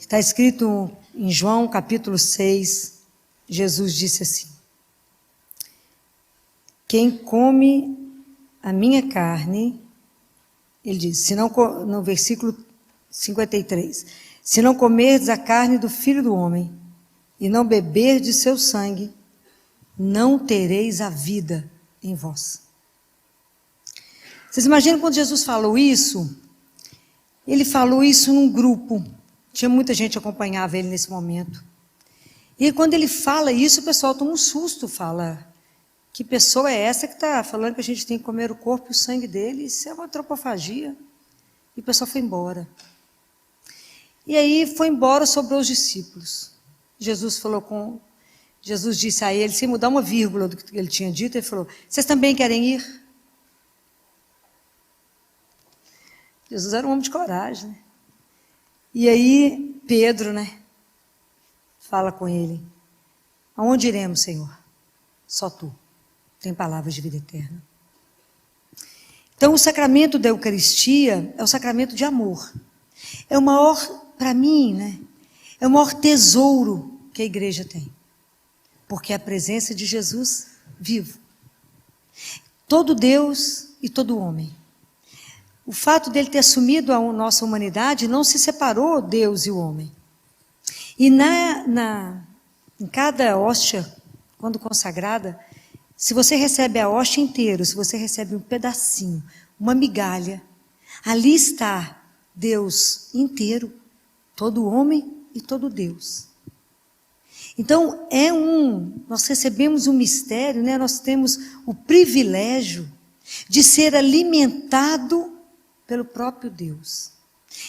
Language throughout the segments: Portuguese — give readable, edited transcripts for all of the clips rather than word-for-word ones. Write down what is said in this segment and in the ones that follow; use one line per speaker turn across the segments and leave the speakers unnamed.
Está escrito em João capítulo 6, Jesus disse assim: quem come a minha carne, ele diz, se não, no versículo 53, se não comerdes a carne do Filho do Homem e não beberdes seu sangue, não tereis a vida em vós. Vocês imaginam quando Jesus falou isso? Ele falou isso num grupo. Tinha muita gente que acompanhava ele nesse momento. E quando ele fala isso, o pessoal toma um susto, fala: que pessoa é essa que está falando que a gente tem que comer o corpo e o sangue dele? Isso é uma antropofagia. E o pessoal foi embora. E aí foi embora, sobrou os discípulos. Jesus disse a eles, sem mudar uma vírgula do que ele tinha dito, ele falou: vocês também querem ir? Jesus era um homem de coragem, né? E aí Pedro, fala com ele: aonde iremos, Senhor? Só tu tem palavras de vida eterna. Então o sacramento da Eucaristia é o sacramento de amor. É o maior, para mim, é o maior tesouro que a igreja tem. Porque é a presença de Jesus vivo. Todo Deus e todo homem. O fato dele ter assumido a nossa humanidade não se separou Deus e o homem. E em cada hóstia, quando consagrada, se você recebe a hóstia inteira, se você recebe um pedacinho, uma migalha, ali está Deus inteiro, todo homem e todo Deus. Então, nós recebemos um mistério, nós temos o privilégio de ser alimentado pelo próprio Deus.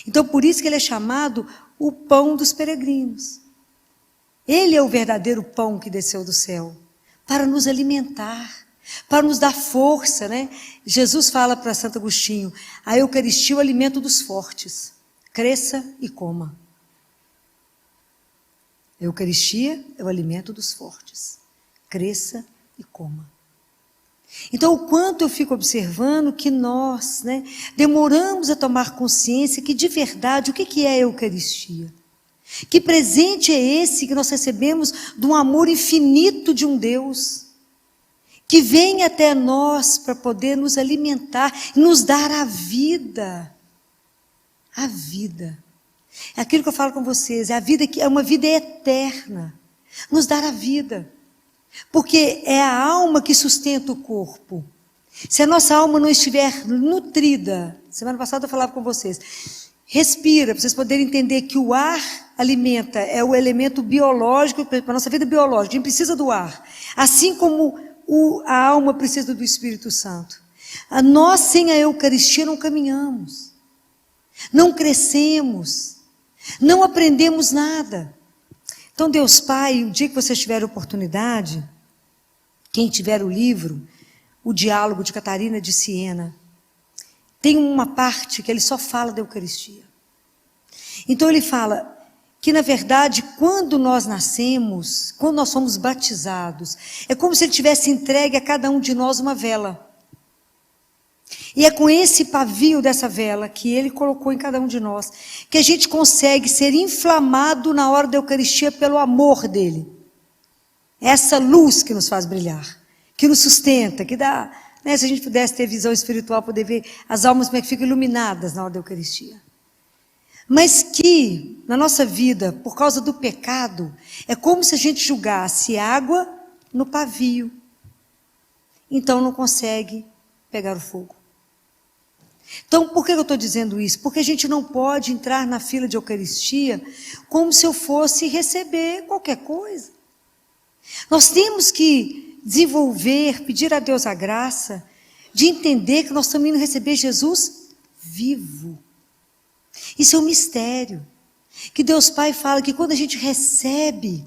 Então, por isso que ele é chamado o pão dos peregrinos. Ele é o verdadeiro pão que desceu do céu, para nos alimentar, para nos dar força, Jesus fala para Santo Agostinho: a Eucaristia é o alimento dos fortes, cresça e coma. A Eucaristia é o alimento dos fortes, cresça e coma. Então, o quanto eu fico observando que nós, demoramos a tomar consciência que, de verdade, o que é a Eucaristia? Que presente é esse que nós recebemos de um amor infinito de um Deus, que vem até nós para poder nos alimentar e nos dar a vida. A vida. É aquilo que eu falo com vocês, a vida que é uma vida eterna. Nos dar a vida. Porque é a alma que sustenta o corpo. Se a nossa alma não estiver nutrida, semana passada eu falava com vocês, respira, para vocês poderem entender que o ar alimenta, é o elemento biológico, para a nossa vida biológica, a gente precisa do ar. Assim como a alma precisa do Espírito Santo. Nós sem a Eucaristia não caminhamos, não crescemos, não aprendemos nada. Então, Deus Pai, o dia que vocês tiverem oportunidade, quem tiver o livro, O Diálogo de Catarina de Siena, tem uma parte que ele só fala da Eucaristia. Então ele fala que, na verdade, quando nós nascemos, quando nós somos batizados, é como se ele tivesse entregue a cada um de nós uma vela. E é com esse pavio dessa vela que ele colocou em cada um de nós, que a gente consegue ser inflamado na hora da Eucaristia pelo amor dele. Essa luz que nos faz brilhar, que nos sustenta, que dá, se a gente pudesse ter visão espiritual, poder ver as almas como é que ficam iluminadas na hora da Eucaristia. Mas que, na nossa vida, por causa do pecado, é como se a gente jogasse água no pavio. Então não consegue pegar o fogo. Então, por que eu estou dizendo isso? Porque a gente não pode entrar na fila de Eucaristia como se eu fosse receber qualquer coisa. Nós temos que desenvolver, pedir a Deus a graça de entender que nós estamos indo receber Jesus vivo. Isso é um mistério. Que Deus Pai fala que quando a gente recebe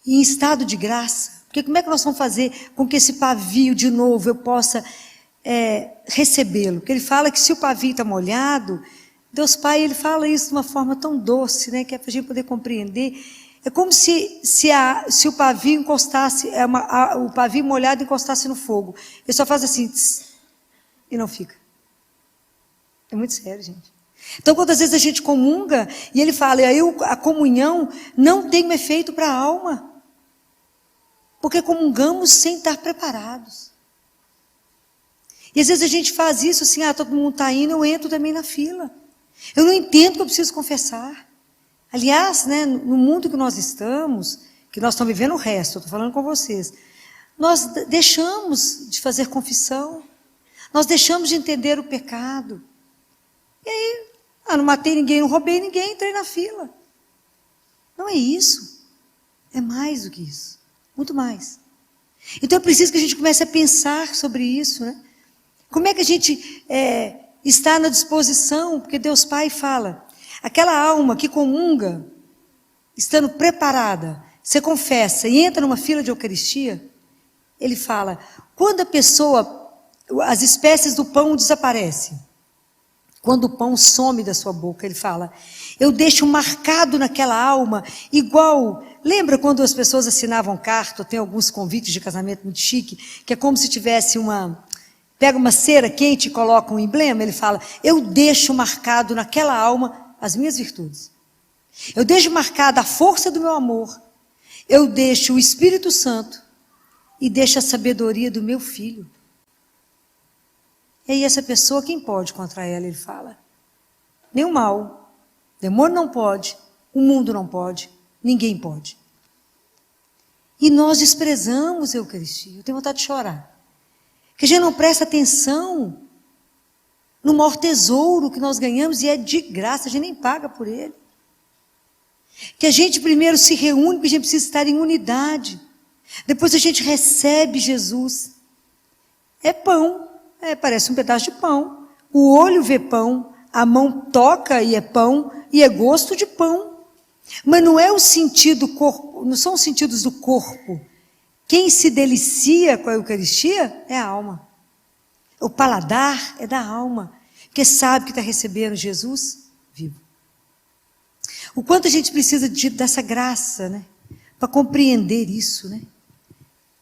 em estado de graça, porque como é que nós vamos fazer com que esse pavio de novo eu possa recebê-lo? Porque ele fala que se o pavio está molhado, Deus Pai, ele fala isso de uma forma tão doce, que é para a gente poder compreender. É como se o pavio encostasse, o pavio molhado encostasse no fogo. Ele só faz assim, tss, e não fica. É muito sério, gente. Então, quantas vezes a gente comunga, e ele fala, e aí a comunhão não tem um efeito para a alma. Porque comungamos sem estar preparados. E às vezes a gente faz isso assim, todo mundo está indo, eu entro também na fila. Eu não entendo que eu preciso confessar. Aliás, né, no mundo que nós estamos vivendo o resto, eu estou falando com vocês, nós deixamos de fazer confissão, nós deixamos de entender o pecado. E aí, não matei ninguém, não roubei ninguém, entrei na fila. Não é isso. É mais do que isso. Muito mais. Então é preciso que a gente comece a pensar sobre isso, né? Como é que a gente está na disposição? Porque Deus Pai fala, aquela alma que comunga, estando preparada, você confessa e entra numa fila de Eucaristia, ele fala, quando a pessoa, as espécies do pão desaparecem, quando o pão some da sua boca, ele fala, eu deixo marcado naquela alma, igual, lembra quando as pessoas assinavam carta, tem alguns convites de casamento muito chique, que é como se tivesse pega uma cera quente e coloca um emblema, ele fala, eu deixo marcado naquela alma as minhas virtudes. Eu deixo marcada a força do meu amor, eu deixo o Espírito Santo e deixo a sabedoria do meu filho. E aí essa pessoa, quem pode contra ela? Ele fala, nem o mal, o demônio não pode, o mundo não pode, ninguém pode. E nós desprezamos a Eucaristia, eu tenho vontade de chorar. Que a gente não presta atenção no maior tesouro que nós ganhamos e é de graça, a gente nem paga por ele. Que a gente primeiro se reúne, porque a gente precisa estar em unidade. Depois a gente recebe Jesus. É pão, parece um pedaço de pão. O olho vê pão, a mão toca e é pão, e é gosto de pão. Mas não é o sentido corpo, não são os sentidos do corpo. Quem se delicia com a Eucaristia é a alma. O paladar é da alma, que sabe que está recebendo Jesus vivo. O quanto a gente precisa dessa graça, né? Para compreender isso, né?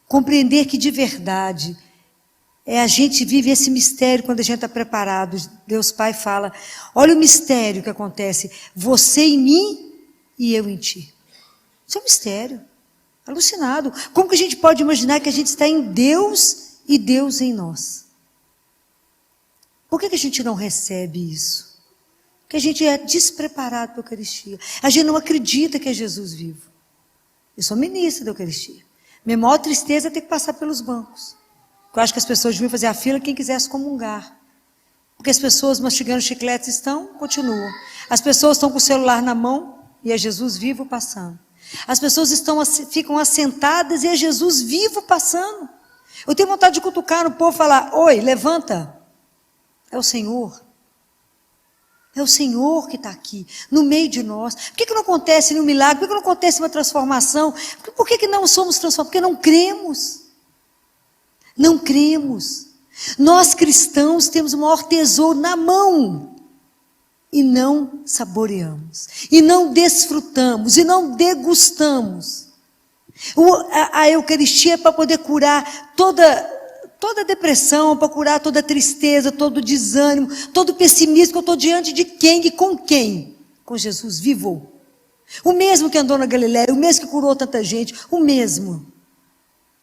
Compreender que de verdade a gente vive esse mistério quando a gente está preparado. Deus Pai fala, olha o mistério que acontece, você em mim e eu em ti. Isso é um mistério. Alucinado. Como que a gente pode imaginar que a gente está em Deus e Deus em nós? Por que a gente não recebe isso? Porque a gente é despreparado para a Eucaristia. A gente não acredita que é Jesus vivo. Eu sou ministra da Eucaristia. Minha maior tristeza é ter que passar pelos bancos. Eu acho que as pessoas deviam fazer a fila quem quisesse comungar. Porque as pessoas mastigando chicletes continuam. As pessoas estão com o celular na mão e é Jesus vivo passando. As pessoas ficam assentadas e é Jesus vivo passando. Eu tenho vontade de cutucar no povo e falar, oi, levanta. É o Senhor. É o Senhor que está aqui, no meio de nós. Por que não acontece nenhum milagre? Por que não acontece uma transformação? Por que não somos transformados? Porque não cremos. Não cremos. Nós cristãos temos o maior tesouro na mão. E não saboreamos. E não desfrutamos. E não degustamos. A Eucaristia é para poder curar toda depressão, para curar toda tristeza, todo desânimo, todo pessimismo, que eu estou diante de quem e com quem? Com Jesus vivo. O mesmo que andou na Galileia, o mesmo que curou tanta gente, o mesmo.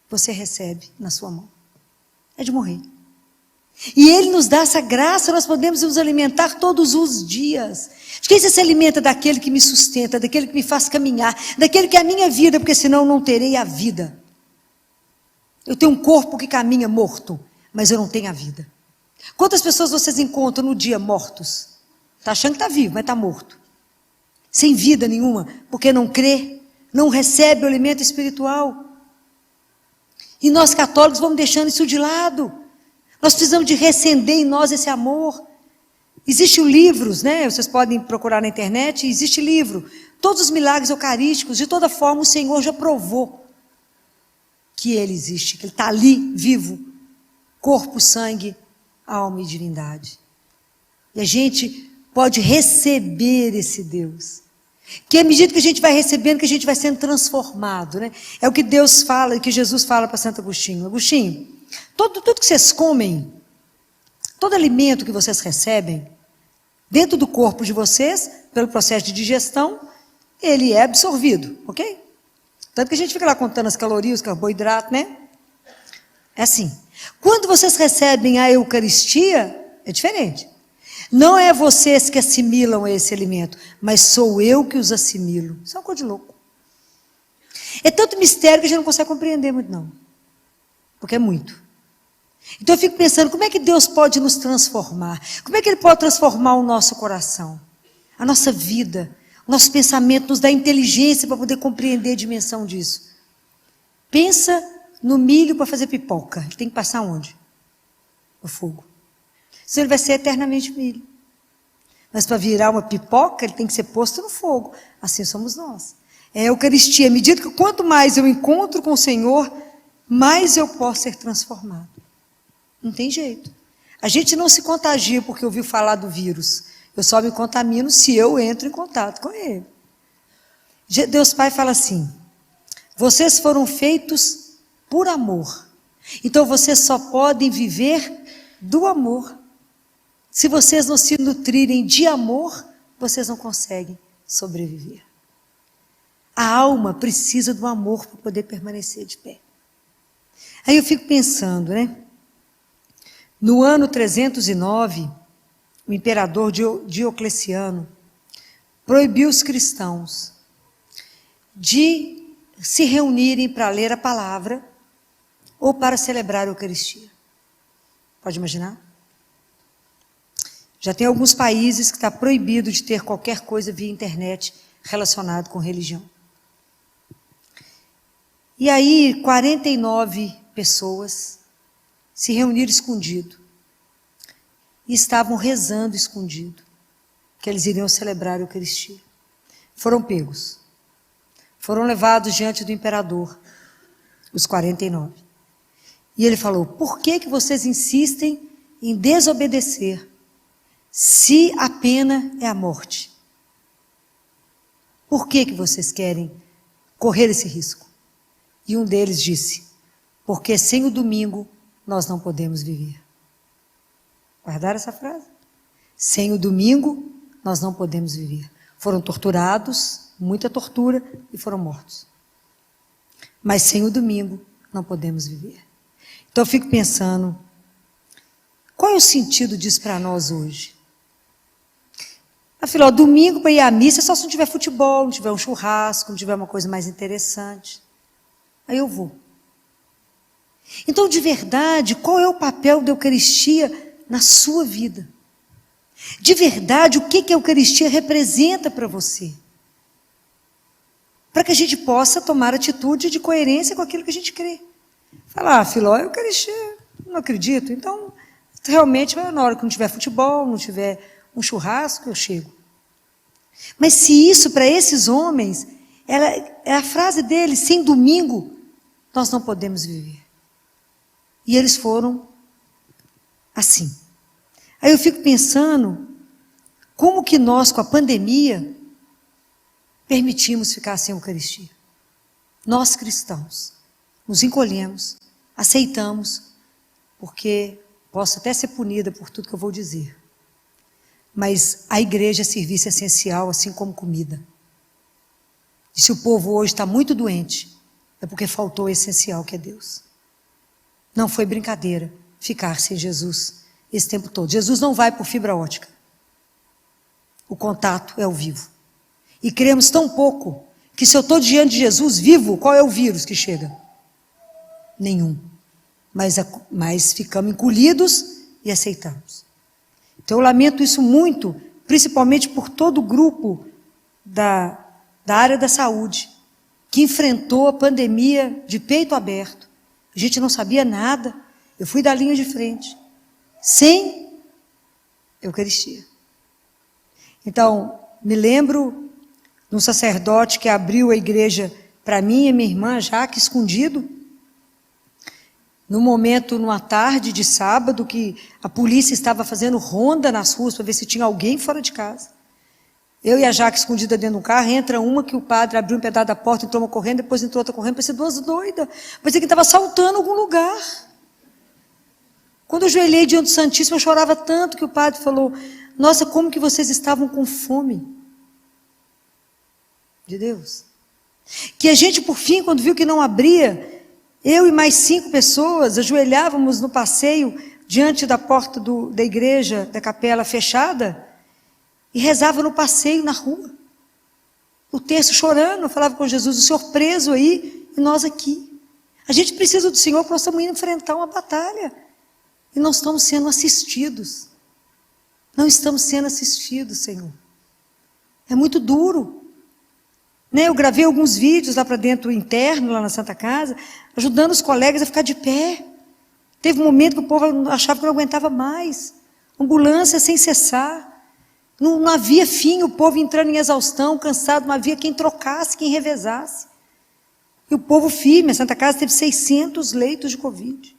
Você recebe na sua mão. É de morrer. E Ele nos dá essa graça, nós podemos nos alimentar todos os dias. De quem você se alimenta? Daquele que me sustenta, daquele que me faz caminhar, daquele que é a minha vida, porque senão eu não terei a vida. Eu tenho um corpo que caminha morto, mas eu não tenho a vida. Quantas pessoas vocês encontram no dia mortos? Está achando que está vivo, mas está morto. Sem vida nenhuma, porque não crê, não recebe o alimento espiritual. E nós católicos vamos deixando isso de lado. Nós precisamos de reacender em nós esse amor. Existem livros, né? Vocês podem procurar na internet, existe livro. Todos os milagres eucarísticos, de toda forma, o Senhor já provou que Ele existe, que Ele está ali, vivo. Corpo, sangue, alma e divindade. E a gente pode receber esse Deus. Que à medida que a gente vai recebendo, que a gente vai sendo transformado, né? É o que Deus fala, que Jesus fala para Santo Agostinho. Agostinho, tudo que vocês comem, todo alimento que vocês recebem, Dentro do corpo de vocês, pelo processo de digestão, ele é absorvido, ok? Tanto que a gente fica lá contando as calorias, os carboidratos, né? É assim. Quando vocês recebem a Eucaristia, é diferente. Não é vocês que assimilam esse alimento, mas sou eu que os assimilo. Isso é uma coisa de louco. É tanto mistério que a gente não consegue compreender muito, não. Porque é muito. Então eu fico pensando, como é que Deus pode nos transformar? Como é que Ele pode transformar o nosso coração? A nossa vida, o nosso pensamento, nos dá inteligência para poder compreender a dimensão disso. Pensa no milho para fazer pipoca. Ele tem que passar onde? No fogo. Senão ele vai ser eternamente milho. Mas para virar uma pipoca, ele tem que ser posto no fogo. Assim somos nós. É a Eucaristia. À medida que quanto mais eu encontro com o Senhor, mais eu posso ser transformado. Não tem jeito. A gente não se contagia porque ouviu falar do vírus. Eu só me contamino se eu entro em contato com ele. Deus Pai fala assim: vocês foram feitos por amor. Então vocês só podem viver do amor. Se vocês não se nutrirem de amor, vocês não conseguem sobreviver. A alma precisa do amor para poder permanecer de pé. Aí eu fico pensando, né? No ano 309, o imperador Diocleciano proibiu os cristãos de se reunirem para ler a palavra ou para celebrar a Eucaristia. Pode imaginar? Já tem alguns países que está proibido de ter qualquer coisa via internet relacionado com religião. E aí, 49 pessoas se reuniram escondido e estavam rezando escondido, que eles iriam celebrar a Eucaristia. Foram pegos. Foram levados diante do imperador, os 49. E ele falou: por que vocês insistem em desobedecer, se a pena é a morte? Por que vocês querem correr esse risco? E um deles disse: porque sem o domingo nós não podemos viver. Guardaram essa frase? Sem o domingo nós não podemos viver. Foram torturados, muita tortura, e foram mortos. Mas sem o domingo não podemos viver. Então eu fico pensando, qual é o sentido disso para nós hoje? Afinal, domingo para ir à missa é só se não tiver futebol, não tiver um churrasco, não tiver uma coisa mais interessante. Aí eu vou. Então, de verdade, qual é o papel da Eucaristia na sua vida? De verdade, o que a Eucaristia representa para você? Para que a gente possa tomar atitude de coerência com aquilo que a gente crê. Falar, Filó, a Eucaristia, não acredito. Então, realmente, na hora que não tiver futebol, não tiver um churrasco, eu chego. Mas se isso, para esses homens, é a frase deles: sem domingo, nós não podemos viver. E eles foram assim. Aí eu fico pensando, como que nós, com a pandemia, permitimos ficar sem Eucaristia? Nós, cristãos, nos encolhemos, aceitamos, porque posso até ser punida por tudo que eu vou dizer. Mas a igreja é serviço essencial, assim como comida. E se o povo hoje está muito doente, é porque faltou o essencial, que é Deus. Não foi brincadeira ficar sem Jesus esse tempo todo. Jesus não vai por fibra ótica. O contato é ao vivo. E cremos tão pouco, que se eu estou diante de Jesus vivo, qual é o vírus que chega? Nenhum. Mas ficamos encolhidos e aceitamos. Então eu lamento isso muito, principalmente por todo o grupo da área da saúde, que enfrentou a pandemia de peito aberto. A gente não sabia nada. Eu fui da linha de frente, sem Eucaristia. Então, me lembro de um sacerdote que abriu a igreja para mim e minha irmã, Jaque, escondido, no momento, numa tarde de sábado, que a polícia estava fazendo ronda nas ruas para ver se tinha alguém fora de casa. Eu e a Jaque escondida dentro do carro, entra uma que o padre abriu um pedaço da porta, entrou uma correndo, depois entrou outra correndo, parecia duas doidas. Parecia que estava assaltando algum lugar. Quando eu ajoelhei diante do Santíssimo, eu chorava tanto que o padre falou: nossa, como que vocês estavam com fome de Deus. Que a gente, por fim, quando viu que não abria, eu e mais 5 pessoas ajoelhávamos no passeio diante da porta da igreja, da capela fechada, e rezava no passeio na rua. O terço chorando, eu falava com Jesus, o Senhor preso aí e nós aqui. A gente precisa do Senhor porque nós estamos indo enfrentar uma batalha. E nós estamos sendo assistidos. Não estamos sendo assistidos, Senhor. É muito duro. Né? Eu gravei alguns vídeos lá para dentro, interno, lá na Santa Casa, ajudando os colegas a ficar de pé. Teve um momento que o povo achava que não aguentava mais. Ambulância sem cessar. Não havia fim, o povo entrando em exaustão, cansado, não havia quem trocasse, quem revezasse. E o povo firme, a Santa Casa teve 600 leitos de Covid.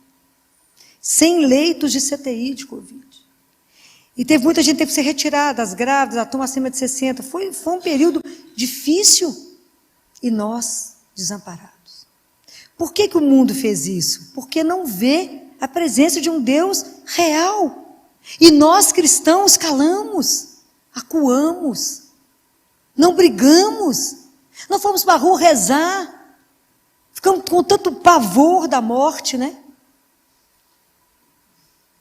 100 leitos de CTI de Covid. E teve muita gente que teve que ser retirada, as grávidas, a turma acima de 60. Foi um período difícil. E nós, desamparados. Por que o mundo fez isso? Porque não vê a presença de um Deus real. E nós, cristãos, calamos, acuamos, não brigamos, não fomos para a rua rezar, ficamos com tanto pavor da morte, né?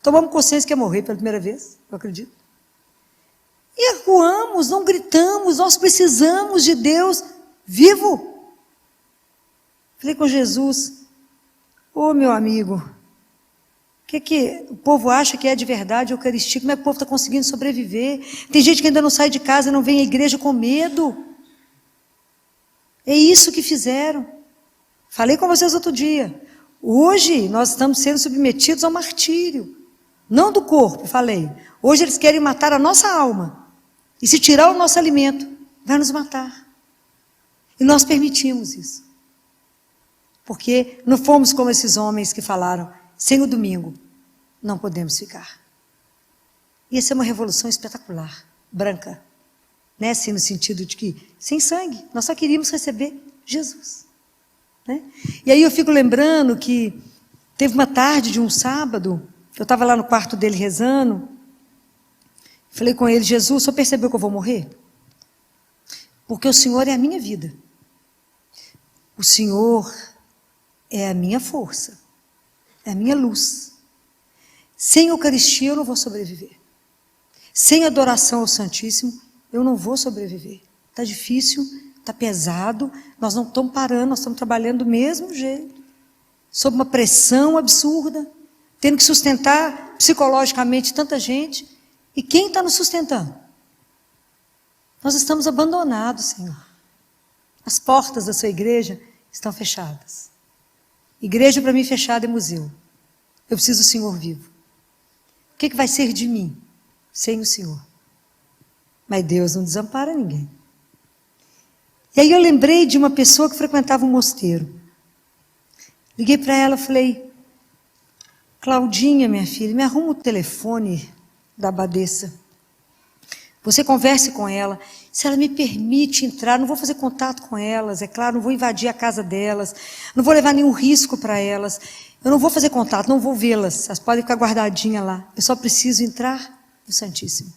Tomamos consciência que ia morrer pela primeira vez, eu acredito. E acuamos, não gritamos, nós precisamos de Deus vivo. Falei com Jesus, ô meu amigo, o que o povo acha que é de verdade a Eucaristia? Como é que o povo está conseguindo sobreviver? Tem gente que ainda não sai de casa, não vem à igreja com medo. É isso que fizeram. Falei com vocês outro dia. Hoje nós estamos sendo submetidos ao martírio. Não do corpo, falei. Hoje eles querem matar a nossa alma. E se tirar o nosso alimento, vai nos matar. E nós permitimos isso. Porque não fomos como esses homens que falaram, sem o domingo, não podemos ficar. Ia ser uma revolução espetacular, branca. Né? Assim, no sentido de que, sem sangue, nós só queríamos receber Jesus. Né? E aí eu fico lembrando que teve uma tarde de um sábado, eu estava lá no quarto dele rezando, falei com ele, Jesus, o senhor percebeu que eu vou morrer? Porque o Senhor é a minha vida. O Senhor é a minha força, é a minha luz. Sem Eucaristia eu não vou sobreviver. Sem adoração ao Santíssimo eu não vou sobreviver. Está difícil, está pesado, nós não estamos parando, nós estamos trabalhando do mesmo jeito, sob uma pressão absurda, tendo que sustentar psicologicamente tanta gente. E quem está nos sustentando? Nós estamos abandonados, Senhor. As portas da sua igreja estão fechadas. Igreja para mim fechada é museu. Eu preciso do Senhor vivo. O que vai ser de mim sem o Senhor? Mas Deus não desampara ninguém. E aí eu lembrei de uma pessoa que frequentava um mosteiro. Liguei para ela e falei, Claudinha, minha filha, me arruma o telefone da abadesa. Você converse com ela. Se ela me permite entrar, não vou fazer contato com elas, é claro, não vou invadir a casa delas, não vou levar nenhum risco para elas, eu não vou fazer contato, não vou vê-las, elas podem ficar guardadinhas lá. Eu só preciso entrar no Santíssimo.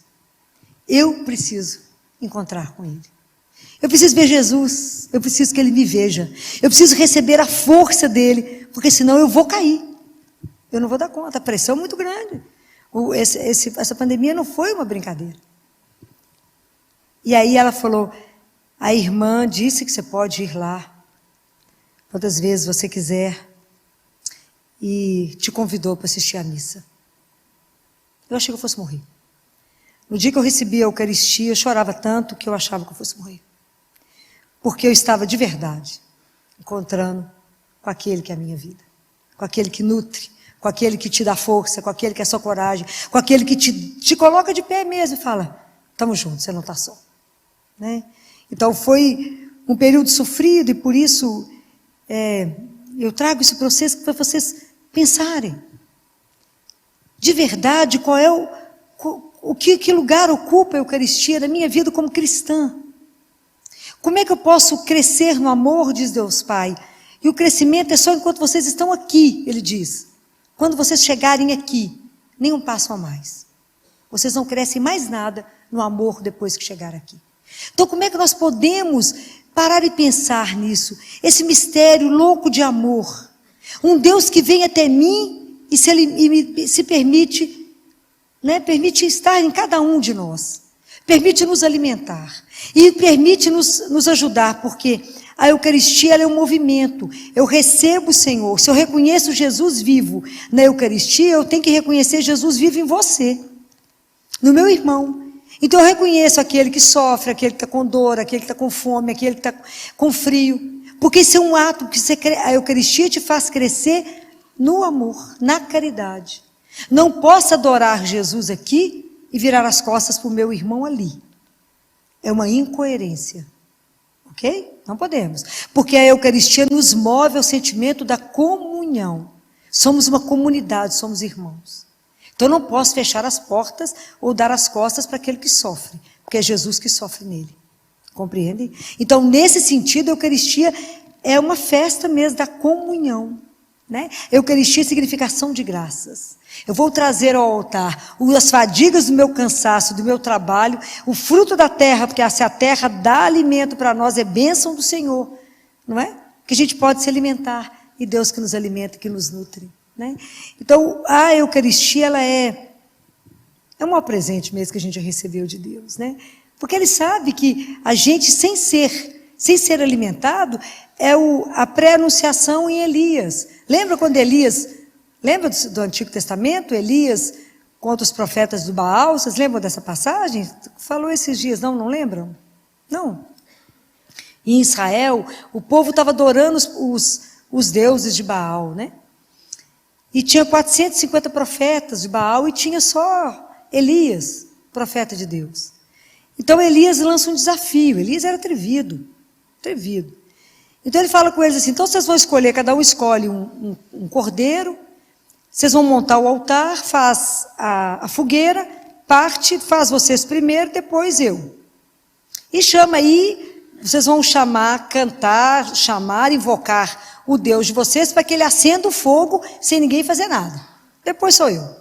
Eu preciso encontrar com Ele. Eu preciso ver Jesus, eu preciso que Ele me veja. Eu preciso receber a força dEle, porque senão eu vou cair. Eu não vou dar conta, a pressão é muito grande. Essa pandemia não foi uma brincadeira. E aí ela falou, a irmã disse que você pode ir lá, quantas vezes você quiser, e te convidou para assistir à missa. Eu achei que eu fosse morrer. No dia que eu recebi a Eucaristia, eu chorava tanto que eu achava que eu fosse morrer. Porque eu estava de verdade encontrando com aquele que é a minha vida, com aquele que nutre, com aquele que te dá força, com aquele que é sua coragem, com aquele que te coloca de pé mesmo e fala, estamos juntos, você não está só. Né? Então foi um período sofrido e por isso eu trago esse processo para vocês pensarem. De verdade, qual é que lugar ocupa a Eucaristia na minha vida como cristã? Como é que eu posso crescer no amor, diz Deus Pai? E o crescimento é só enquanto vocês estão aqui, Ele diz. Quando vocês chegarem aqui, nenhum passo a mais. Vocês não crescem mais nada no amor depois que chegar aqui. Então, como é que nós podemos parar e pensar nisso? Esse mistério louco de amor. Um Deus que vem até mim e se permite, né, permite estar em cada um de nós. Permite nos alimentar. E permite nos ajudar, porque a Eucaristia ela é um movimento. Eu recebo o Senhor. Se eu reconheço Jesus vivo na Eucaristia, eu tenho que reconhecer Jesus vivo em você, no meu irmão. Então eu reconheço aquele que sofre, aquele que está com dor, aquele que está com fome, aquele que está com frio. Porque isso é um ato que a Eucaristia te faz crescer no amor, na caridade. Não posso adorar Jesus aqui e virar as costas para o meu irmão ali. É uma incoerência. Ok? Não podemos. Porque a Eucaristia nos move ao sentimento da comunhão. Somos uma comunidade, somos irmãos. Então eu não posso fechar as portas ou dar as costas para aquele que sofre, porque é Jesus que sofre nele. Compreende? Então, nesse sentido, a Eucaristia é uma festa mesmo da comunhão. Né? Eucaristia é significação de graças. Eu vou trazer ao altar as fadigas do meu cansaço, do meu trabalho, o fruto da terra, porque se a terra dá alimento para nós, é bênção do Senhor, não é? Que a gente pode se alimentar, e Deus que nos alimenta, que nos nutre. Né? Então, a Eucaristia, ela é um maior presente mesmo que a gente já recebeu de Deus. Né? Porque Ele sabe que a gente, sem ser alimentado, é a pré-anunciação em Elias. Lembra quando Elias... Lembra do Antigo Testamento? Elias contra os profetas do Baal. Vocês lembram dessa passagem? Falou esses dias, não lembram? Não. Em Israel, o povo estava adorando os deuses de Baal, né? E tinha 450 profetas de Baal e tinha só Elias, profeta de Deus. Então Elias lança um desafio. Elias era atrevido. Então ele fala com eles assim, então vocês vão escolher, cada um escolhe um cordeiro, vocês vão montar o altar, faz a fogueira, faz vocês primeiro, depois eu. E chama aí, vocês vão chamar, cantar, invocar o Deus de vocês para que ele acenda o fogo sem ninguém fazer nada. Depois sou eu.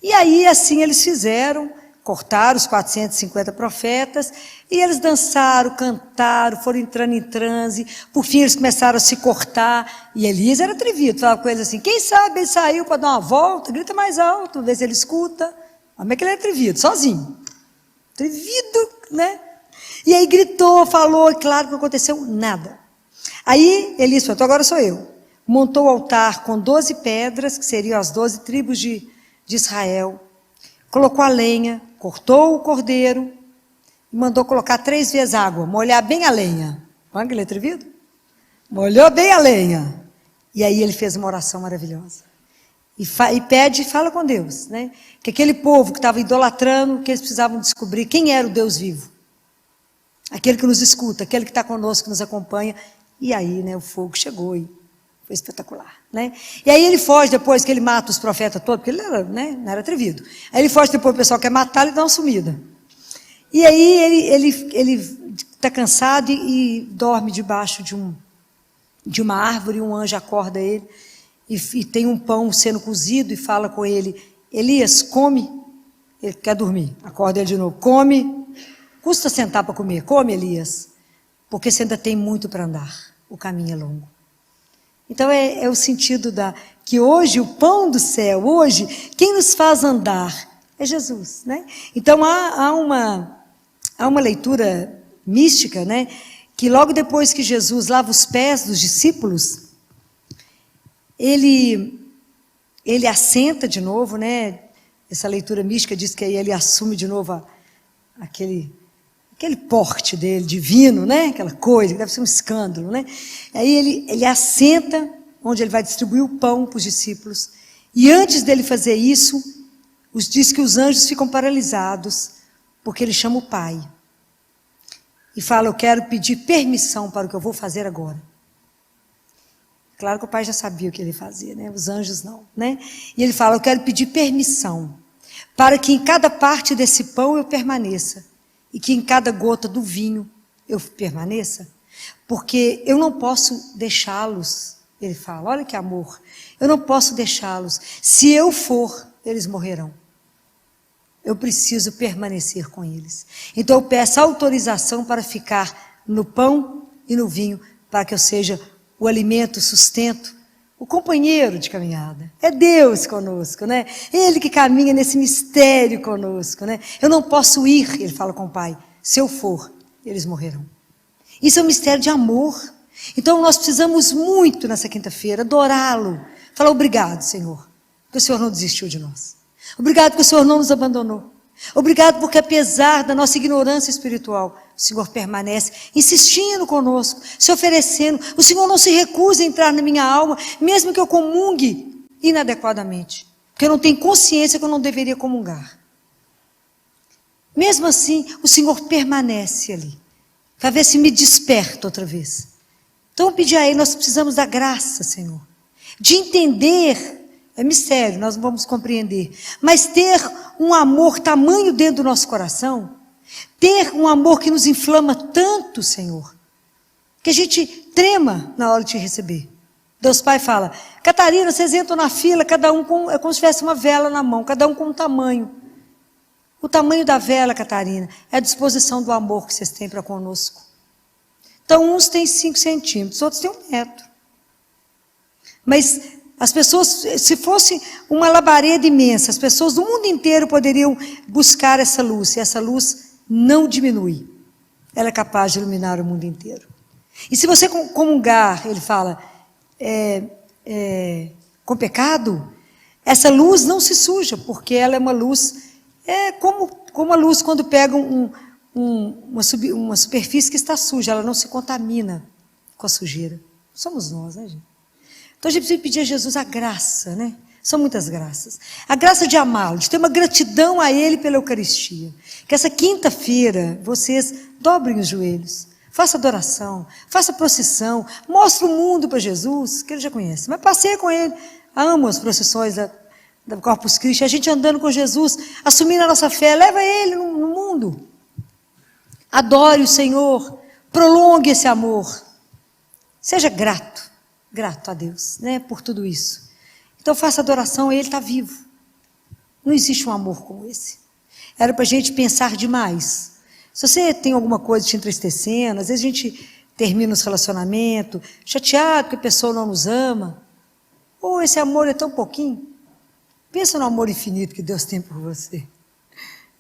E aí assim eles fizeram, cortaram os 450 profetas, e eles dançaram, cantaram, foram entrando em transe, por fim eles começaram a se cortar, e Elias era atrevido, falava com eles assim, quem sabe ele saiu para dar uma volta, grita mais alto, vê se ele escuta. Como é que ele é atrevido? Sozinho. Atrevido, né? E aí gritou, falou, e claro que não aconteceu nada. Aí Elias falou, então agora sou eu. Montou o altar com 12 pedras, que seriam as 12 tribos de Israel, colocou a lenha, cortou o cordeiro e mandou colocar 3 vezes água, molhar bem a lenha. Olha que ele é atrevido? Molhou bem a lenha. E aí ele fez uma oração maravilhosa. E pede e fala com Deus, né? Que aquele povo que estava idolatrando, que eles precisavam descobrir quem era o Deus vivo. Aquele que nos escuta, aquele que está conosco, que nos acompanha. E aí, né, o fogo chegou e foi espetacular, né? E aí ele foge depois que ele mata os profetas todos, porque ele era, né, não era atrevido. Aí ele foge depois, o pessoal quer matar, ele dá uma sumida. E aí ele está cansado e dorme debaixo de uma árvore, e um anjo acorda ele, e tem um pão sendo cozido e fala com ele, Elias, come. Ele quer dormir, acorda ele de novo, come, custa sentar para comer, come Elias, porque você ainda tem muito para andar, o caminho é longo. Então é o sentido que hoje o pão do céu, hoje quem nos faz andar é Jesus, né? Então há uma leitura mística, né? Que logo depois que Jesus lava os pés dos discípulos, ele assenta de novo, né? Essa leitura mística diz que aí ele assume de novo aquele porte dele, divino, né? Aquela coisa, que deve ser um escândalo, né? Aí ele assenta, onde ele vai distribuir o pão para os discípulos. E antes dele fazer isso, diz que os anjos ficam paralisados, porque ele chama o Pai. E fala, eu quero pedir permissão para o que eu vou fazer agora. Claro que o Pai já sabia o que ele fazia, né? Os anjos não, né? E ele fala, eu quero pedir permissão, para que em cada parte desse pão eu permaneça. E que em cada gota do vinho eu permaneça, porque eu não posso deixá-los, ele fala, olha que amor, eu não posso deixá-los, se eu for, eles morrerão. eu preciso permanecer com eles. Então eu peço autorização para ficar no pão e no vinho, para que eu seja o alimento, o sustento, o companheiro de caminhada. É Deus conosco, né? Ele que caminha nesse mistério conosco, né? Eu não posso ir, ele fala com o Pai. Se eu for, eles morrerão. Isso é um mistério de amor. Então nós precisamos muito nessa quinta-feira adorá-lo. Falar obrigado, Senhor, porque o Senhor não desistiu de nós. Obrigado porque o Senhor não nos abandonou. Obrigado porque apesar da nossa ignorância espiritual, o Senhor permanece insistindo conosco, se oferecendo. O Senhor não se recusa a entrar na minha alma, mesmo que eu comungue inadequadamente, porque eu não tenho consciência que eu não deveria comungar. Mesmo assim, o Senhor permanece ali, para ver se me desperta outra vez. Então eu pedi a Ele, nós precisamos da graça, Senhor, de entender. É mistério, nós não vamos compreender. Mas ter um amor tamanho dentro do nosso coração, ter um amor que nos inflama tanto, Senhor, que a gente trema na hora de te receber. Deus Pai fala, Catarina, vocês entram na fila, cada um é como se tivesse uma vela na mão, cada um com um tamanho. O tamanho da vela, Catarina, é a disposição do amor que vocês têm para conosco. Então, uns têm 5 centímetros, outros têm 1 metro. Mas as pessoas, se fosse uma labareda imensa, as pessoas do mundo inteiro poderiam buscar essa luz, e essa luz não diminui. Ela é capaz de iluminar o mundo inteiro. E se você comungar, ele fala, com pecado, essa luz não se suja, porque ela é uma luz, como a luz quando pega uma superfície que está suja, ela não se contamina com a sujeira. Somos nós, né, gente? Então a gente precisa pedir a Jesus a graça, né? São muitas graças. A graça de amá-lo, de ter uma gratidão a Ele pela Eucaristia. Que essa quinta-feira vocês dobrem os joelhos, façam adoração, façam procissão, mostre o mundo para Jesus, que Ele já conhece. Mas passeie com Ele. Amo as procissões da Corpus Christi, a gente andando com Jesus, assumindo a nossa fé, leva Ele no mundo. Adore o Senhor, prolongue esse amor. Seja grato a Deus, né, por tudo isso. Então faça adoração, Ele está vivo. Não existe um amor como esse. Era para a gente pensar demais. Se você tem alguma coisa te entristecendo, às vezes a gente termina os relacionamentos, chateado que a pessoa não nos ama, ou esse amor é tão pouquinho. Pensa no amor infinito que Deus tem por você.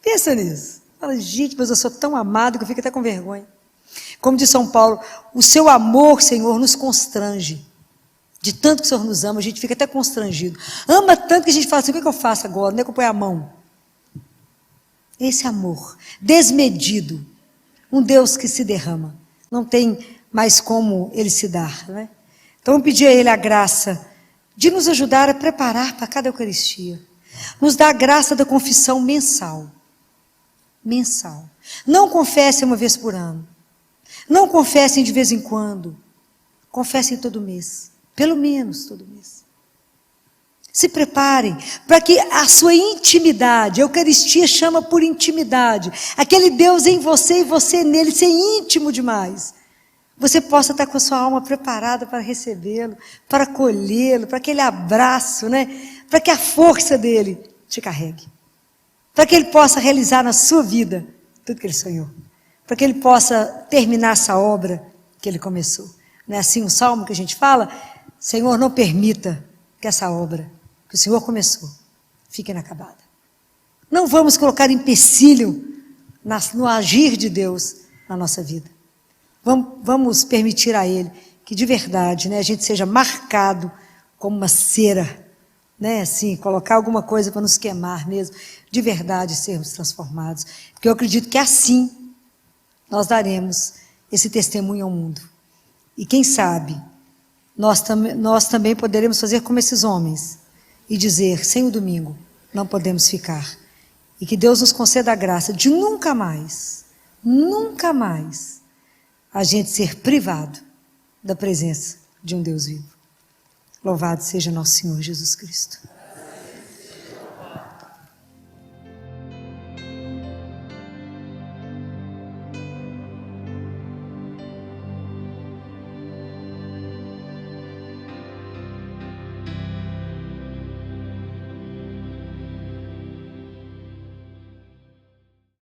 Pensa nisso. Fala, gente, mas eu sou tão amado que eu fico até com vergonha. Como diz São Paulo, o seu amor, Senhor, nos constrange. De tanto que o Senhor nos ama, a gente fica até constrangido. Ama tanto que a gente fala assim, o que eu faço agora? Onde é que eu ponho a mão? Esse amor desmedido, um Deus que se derrama, não tem mais como Ele se dar, né? Então eu pedi a Ele a graça de nos ajudar a preparar para cada Eucaristia. Nos dá a graça da confissão mensal. Mensal. Não confessem uma vez por ano. Não confessem de vez em quando. Confessem todo mês. Pelo menos todo mês. Se preparem para que a sua intimidade, a Eucaristia chama por intimidade, aquele Deus em você e você nele, ser íntimo demais. Você possa estar com a sua alma preparada para recebê-lo, para acolhê-lo, para aquele abraço, né? Para que a força dele te carregue. Para que ele possa realizar na sua vida tudo que ele sonhou. Para que ele possa terminar essa obra que ele começou. Não é assim o salmo que a gente fala? Senhor, não permita que essa obra que o Senhor começou fique inacabada. Não vamos colocar empecilho no agir de Deus na nossa vida. Vamos permitir a Ele que de verdade, né, a gente seja marcado como uma cera, né, assim, colocar alguma coisa para nos queimar mesmo, de verdade sermos transformados. Porque eu acredito que assim nós daremos esse testemunho ao mundo. E quem sabe, nós também poderemos fazer como esses homens e dizer, sem o domingo, não podemos ficar. E que Deus nos conceda a graça de nunca mais a gente ser privado da presença de um Deus vivo. Louvado seja nosso Senhor Jesus Cristo.